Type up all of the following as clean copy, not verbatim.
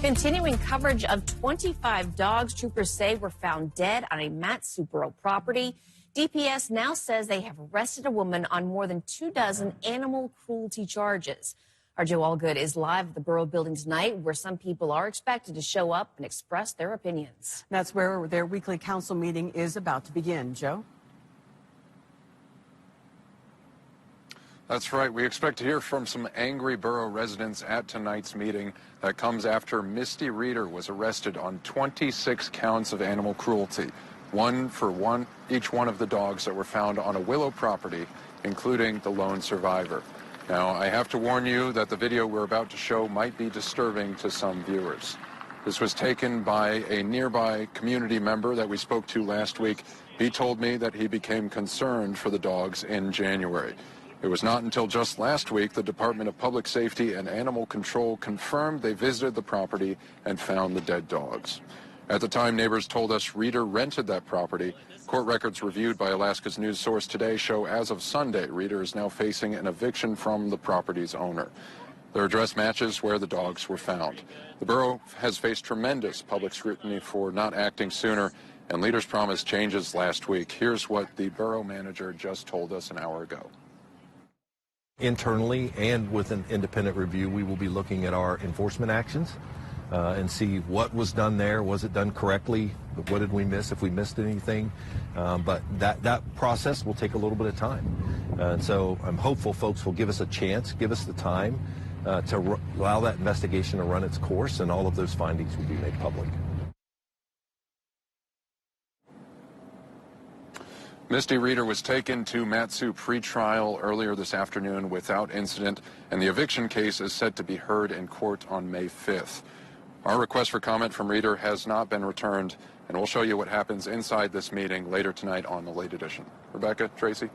Continuing coverage of 25 dogs troopers say were found dead on a Mat-Su property. DPS now says they have arrested a woman on more than 24 animal cruelty charges. Our Joe Allgood is live at the Borough building tonight, where some people are expected to show up and express their opinions. That's where their weekly council meeting is about to begin. Joe? That's right. We expect to hear from some angry borough residents at tonight's meeting. That comes after Misty Reeder was arrested on 26 counts of animal cruelty, one for each one of the dogs that were found on a Willow property, including the lone survivor. Now, I have to warn you that the video we're about to show might be disturbing to some viewers. This was taken by a nearby community member that we spoke to last week. He told me that he became concerned for the dogs in January. It was not until just last week the Department of Public Safety and Animal Control confirmed they visited the property and found the dead dogs. At the time, neighbors told us Reeder rented that property. Court records reviewed by Alaska's news source today show as of Sunday, Reeder is now facing an eviction from the property's owner. Their address matches where the dogs were found. The borough has faced tremendous public scrutiny for not acting sooner, and leaders promised changes last week. Here's what the borough manager just told us an hour ago. Internally and with an independent review, we will be looking at our enforcement actions and see what was done there. Was it done correctly? What did we miss, if we missed anything? But that process will take a little bit of time. And so I'm hopeful folks will give us a chance, give us the time to allow that investigation to run its course, and all of those findings will be made public. Misty Reeder was taken to Mat-Su pretrial earlier this afternoon without incident, and the eviction case is set to be heard in court on May 5th. Our request for comment from Reeder has not been returned, and we'll show you what happens inside this meeting later tonight on the Late Edition. Rebecca, Tracy?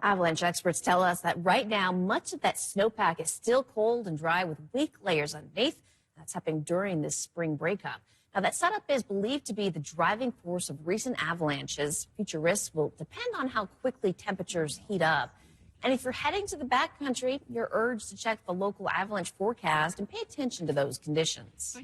Avalanche experts tell us that right now, much of that snowpack is still cold and dry with weak layers underneath. That's happening during this spring breakup. Now, that setup is believed to be the driving force of recent avalanches. Future risks will depend on how quickly temperatures heat up. And if you're heading to the backcountry, you're urged to check the local avalanche forecast and pay attention to those conditions.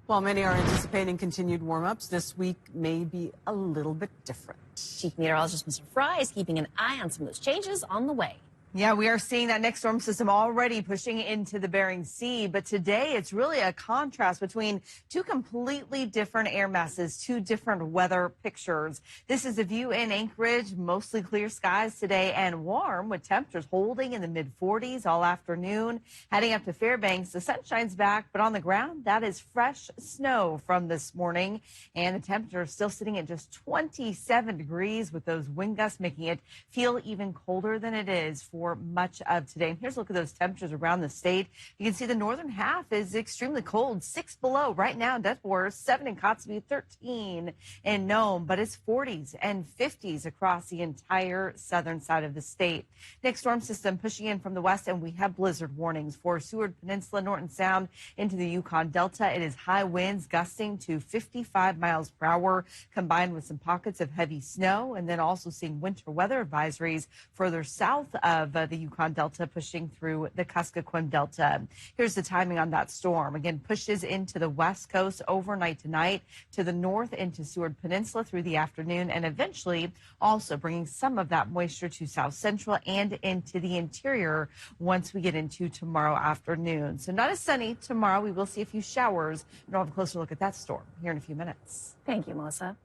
While many are anticipating continued warm-ups, this week may be a little bit different. Chief Meteorologist Mr. Fry is keeping an eye on some of those changes on the way. Yeah, we are seeing that next storm system already pushing into the Bering Sea. But today, it's really a contrast between two completely different air masses, two different weather pictures. This is a view in Anchorage, mostly clear skies today and warm with temperatures holding in the mid-40s all afternoon. Heading up to Fairbanks, the sun shines back, but on the ground, that is fresh snow from this morning. And the temperature is still sitting at just 27 degrees with those wind gusts making it feel even colder than it is for much of today. And here's a look at those temperatures around the state. You can see the northern half is extremely cold, 6 below right now in Deathwater, 7 in Kotzebue, 13 in Nome, but it's 40s and 50s across the entire southern side of the state. Next storm system pushing in from the west, and we have blizzard warnings for Seward Peninsula, Norton Sound into the Yukon Delta. It is high winds gusting to 55 miles per hour, combined with some pockets of heavy snow, and then also seeing winter weather advisories further south of the Yukon Delta, pushing through the Kuskokwim Delta. Here's the timing on that storm. Again, pushes into the west coast overnight tonight, to the north into Seward Peninsula through the afternoon, and eventually also bringing some of that moisture to south central and into the interior once we get into tomorrow afternoon. So not as sunny tomorrow. We will see a few showers, and we'll have a closer look at that storm here in a few minutes. Thank you, Melissa.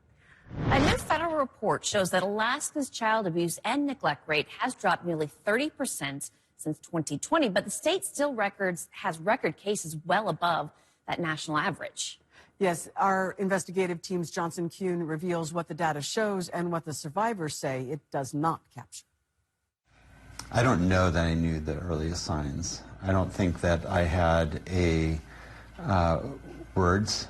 A new federal report shows that Alaska's child abuse and neglect rate has dropped nearly 30% since 2020, but the state still has record cases well above that national average. Yes, our investigative team's Johnson Kuhn reveals what the data shows and what the survivors say it does not capture. I don't know that I knew the earliest signs. I don't think that I had a words,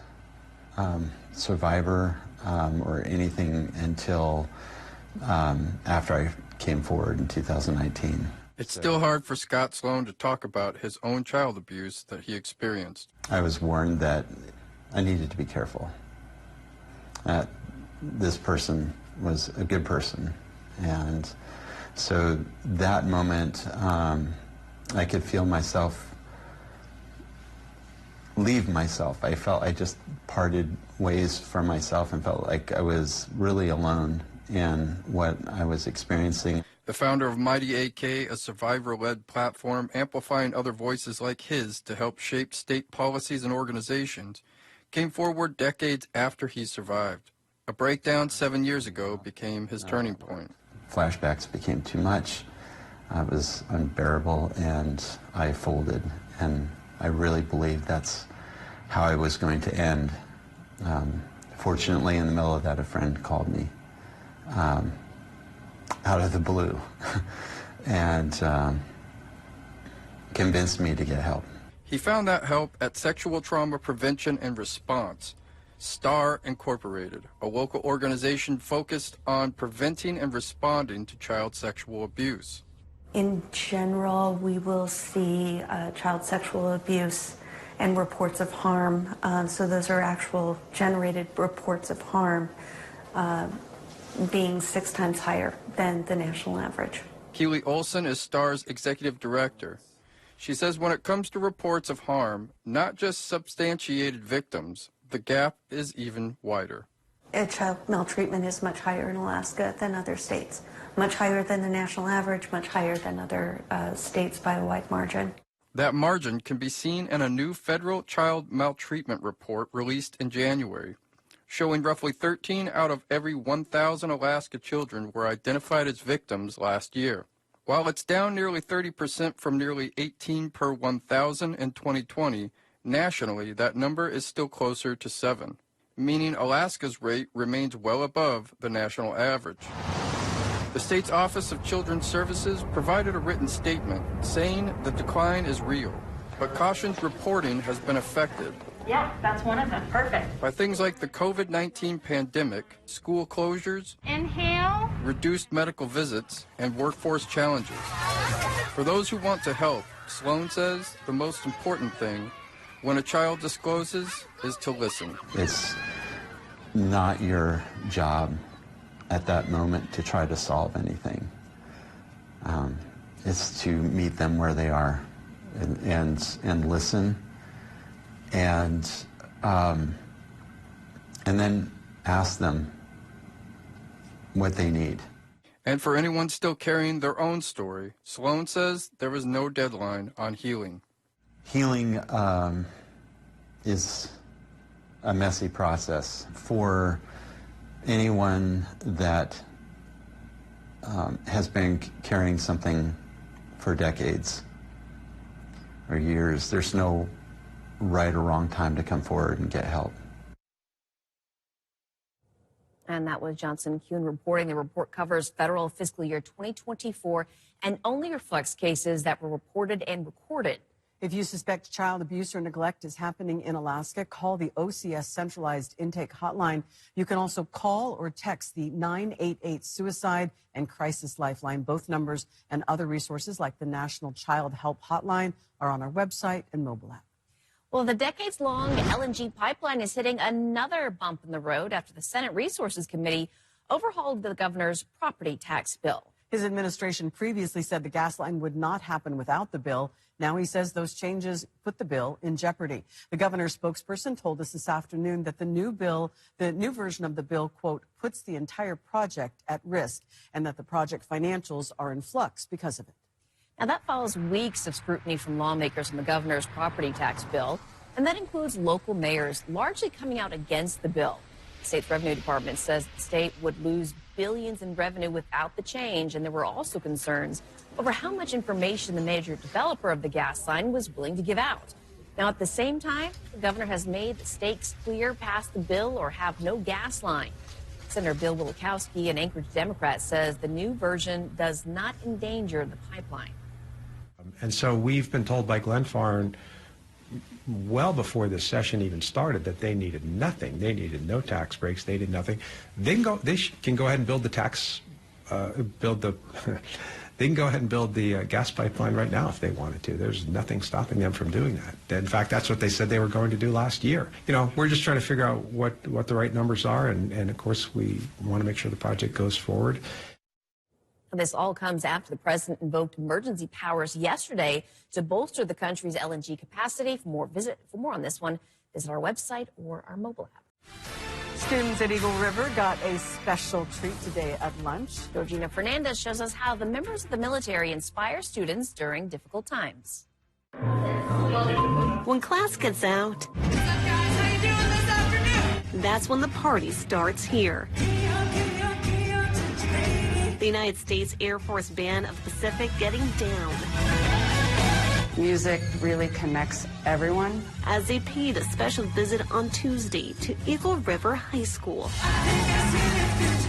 survivor, or anything until after I came forward in 2019. It's still hard for Scott Sloan to talk about his own child abuse that he experienced. I was warned that I needed to be careful. This person was a good person. And so that moment, I could feel myself leave myself. I felt I just parted ways from myself and felt like I was really alone in what I was experiencing. The founder of Mighty AK, a survivor-led platform amplifying other voices like his to help shape state policies and organizations, came forward decades after he survived. A breakdown 7 years ago became his turning point. Flashbacks became too much. It was unbearable, and I folded. And I really believed that's how I was going to end. Fortunately, in the middle of that, a friend called me out of the blue and convinced me to get help. He found that help at Sexual Trauma Prevention and Response, STAR Incorporated, a local organization focused on preventing and responding to child sexual abuse. In general, we will see child sexual abuse and reports of harm. So those are actual generated reports of harm being 6 times higher than the national average. Keely Olson is STAR's executive director. She says when it comes to reports of harm, not just substantiated victims, the gap is even wider. Child maltreatment is much higher in Alaska than other states, much higher than the national average, much higher than other states by a wide margin. That margin can be seen in a new federal child maltreatment report released in January, showing roughly 13 out of every 1,000 Alaska children were identified as victims last year. While it's down nearly 30% from nearly 18 per 1,000 in 2020, nationally that number is still closer to 7, meaning Alaska's rate remains well above the national average. The state's Office of Children's Services provided a written statement saying the decline is real, but cautions reporting has been affected. Yeah, that's one of them. Perfect. By things like the COVID-19 pandemic, school closures, Inhale. reduced medical visits, and workforce challenges. For those who want to help, Sloan says the most important thing when a child discloses is to listen. It's not your job at that moment to try to solve anything. It's to meet them where they are and listen and then ask them what they need. And for anyone still carrying their own story, Sloan says there is no deadline on healing. Healing is a messy process. For anyone that has been carrying something for decades or years, there's no right or wrong time to come forward and get help. And that was Johnson Kuhn reporting. The report covers federal fiscal year 2024 and only reflects cases that were reported and recorded. If you suspect child abuse or neglect is happening in Alaska, call the OCS Centralized Intake Hotline. You can also call or text the 988 Suicide and Crisis Lifeline. Both numbers and other resources like the National Child Help Hotline are on our website and mobile app. Well, the decades-long LNG pipeline is hitting another bump in the road after the Senate Resources Committee overhauled the governor's property tax bill. His administration previously said the gas line would not happen without the bill. Now he says those changes put the bill in jeopardy. The governor's spokesperson told us this afternoon that the new version of the bill, quote, puts the entire project at risk and that the project financials are in flux because of it. Now, that follows weeks of scrutiny from lawmakers on the governor's property tax bill, and that includes local mayors largely coming out against the bill. The state's revenue department says the state would lose billions in revenue without the change, and there were also concerns over how much information the major developer of the gas line was willing to give out. Now, at the same time, the governor has made the stakes clear: pass the bill or have no gas line. Senator Bill Wielkowski, an Anchorage Democrat, says the new version does not endanger the pipeline. And so we've been told by Glenfarne well before this session even started that they needed nothing. They needed no tax breaks. They did nothing. They can go ahead and build the they can go ahead and build the gas pipeline right now if they wanted to. There's nothing stopping them from doing that. In fact, that's what they said they were going to do last year. You know, we're just trying to figure out what the right numbers are, and of course we want to make sure the project goes forward. This all comes after the president invoked emergency powers yesterday to bolster the country's LNG capacity. For more on this one, visit our website or our mobile app. Students at Eagle River got a special treat today at lunch. Georgina Fernandez shows us how the members of the military inspire students during difficult times. When class gets out, What's up, guys? How you doing this afternoon? that's when the party starts here. The United States Air Force Band of the Pacific getting down Music really connects everyone. as they paid a special visit on Tuesday to Eagle River High School.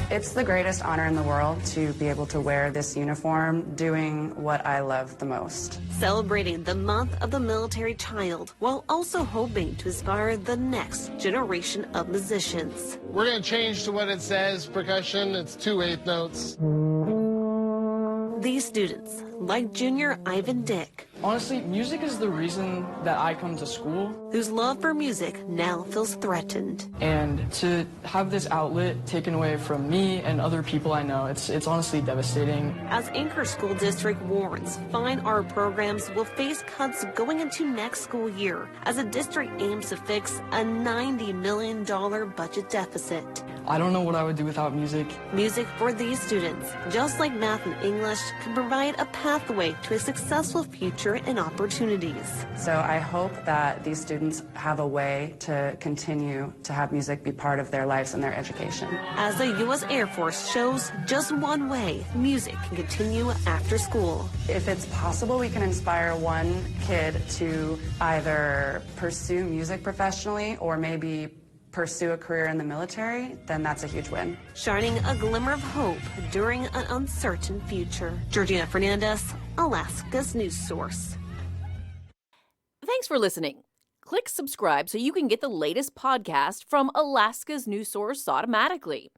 It's the greatest honor in the world to be able to wear this uniform, doing what I love the most. Celebrating the month of the military child while also hoping to inspire the next generation of musicians. We're going to change to what it says, percussion. It's 2/8 notes. These students, like junior Ivan Dick, Honestly, music is the reason that I come to school. whose love for music now feels threatened. And to have this outlet taken away from me and other people I know, it's honestly devastating. As Anchor School District warns, fine art programs will face cuts going into next school year as the district aims to fix a $90 million budget deficit. I don't know what I would do without music. Music for these students, just like math and English, can provide a pathway to a successful future and opportunities. So I hope that these students have a way to continue to have music be part of their lives and their education. As the U.S. Air Force shows just one way music can continue after school. If it's possible, we can inspire one kid to either pursue music professionally or maybe pursue a career in the military, then that's a huge win. Shining a glimmer of hope during an uncertain future. Georgina Fernandez, Alaska's news source. Thanks for listening. Click subscribe so you can get the latest podcast from Alaska's news source automatically.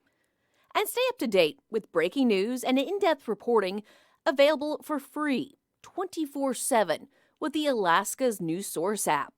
And stay up to date with breaking news and in-depth reporting available for free 24/7 with the Alaska's news source app.